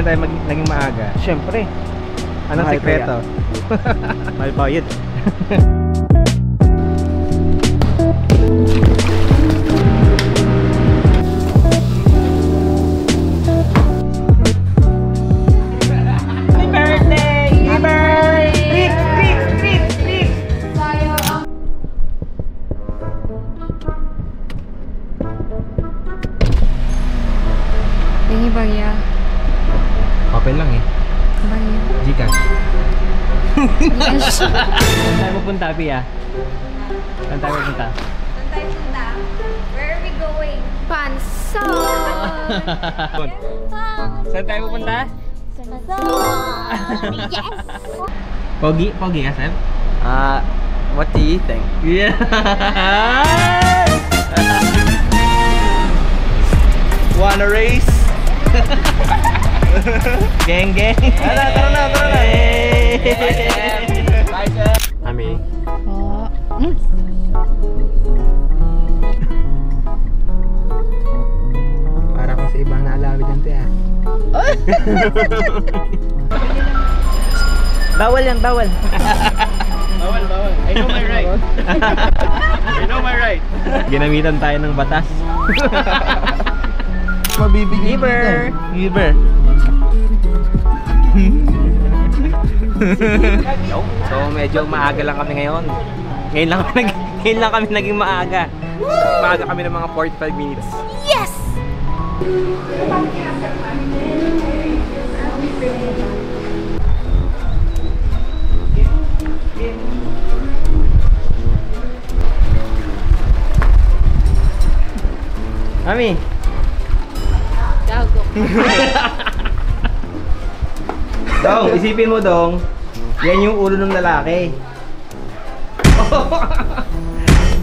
na tayo naging maaga? Siyempre. Anong sekreto? Mahal bayad. Papel lang eh. Gcash. Yes. Saan tayo pupunta, Pia? Saan tayo pupunta? Saan tayo punta? Where are we going? Panso! Saan tayo pupunta? Panso! Yes! Pogi? Pogi ka, Seb? What do you think? Yeah! Wanna race? Geng, geng! Tara na! Bye, Seb! Ami. Oh. Para kung sa ibang naalawid yan, Tia. Bawal yan, bawal! Bawal. I know my right. I know my right. Ginamitan tayo ng batas. Mabibigyan Giver! So medyo maaga lang kami ngayon. Ngayon lang kami naging maaga. Maaga kami ng mga 45 minutes. Yes! Mami! Gago. Dong, isipin mo dong, yan yung ulo ng lalaki.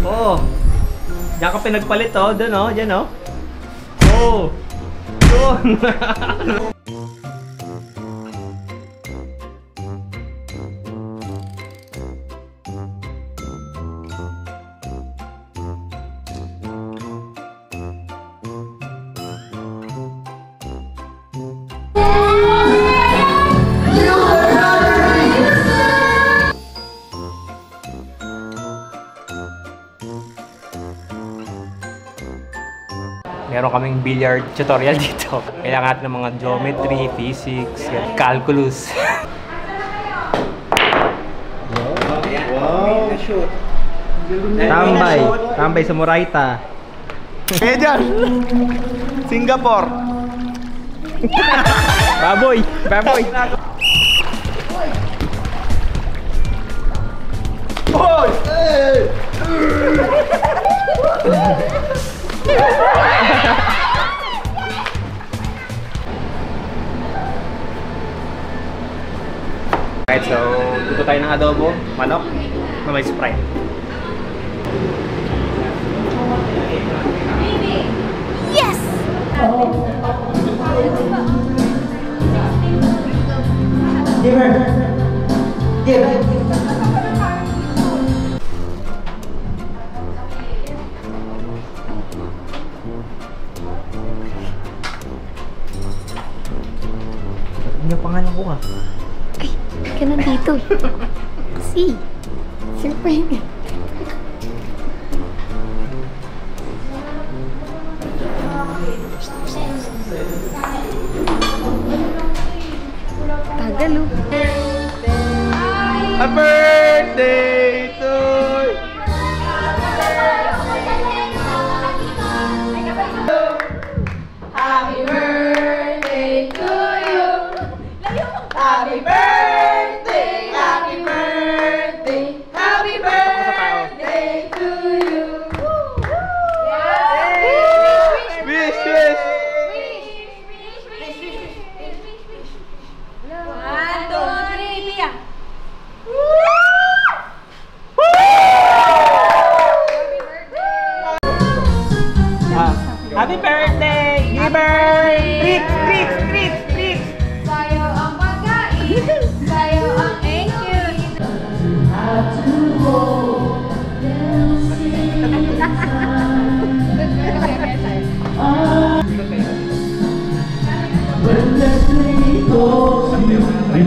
Oh. Diyan ka pinagpalit oh, doon oh, diyan oh. Oh. Doon. Meron kaming billiard tutorial dito. Kailangan natin ng mga geometry, physics, calculus. Wow! Shoot! Tambay sa Moraita. Kaya dyan! Singapore! Baboy! Boy! Hey! Right, so luto tayo ng adobo, manok, na may Sprite. Yes! Ano yung pangalan ko ka? Ay, ka nandito. Si. Siyempre yun. Tagal oh. Happy birthday to you! Happy birthday to you. Happy birthday, happy birthday, happy birthday to you. Wish! One, two, three, Pia. Happy birthday! Giver! Treat! Sayo ang pagkain, sayo ang thank you. I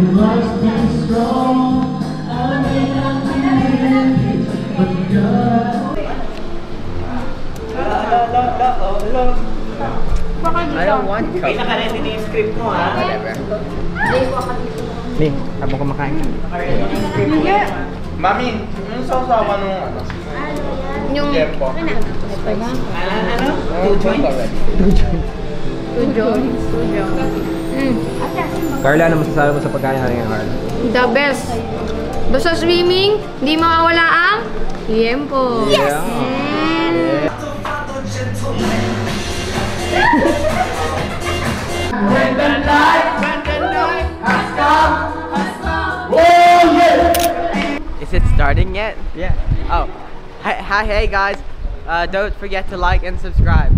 don't want to. May naka-ready na yung script mo, ha? Ni, habang kumakain ka. Mami, yung sausawa nung ano? Yung... Jempo. Ano? Two joints. Carla, ano masasabi mo sa pagkain natin ngayon, Carla? The best. Basta swimming, hindi mawawala ang tiempo. Yes! Is it starting yet? Yeah. Oh, hey guys, don't forget to like and subscribe.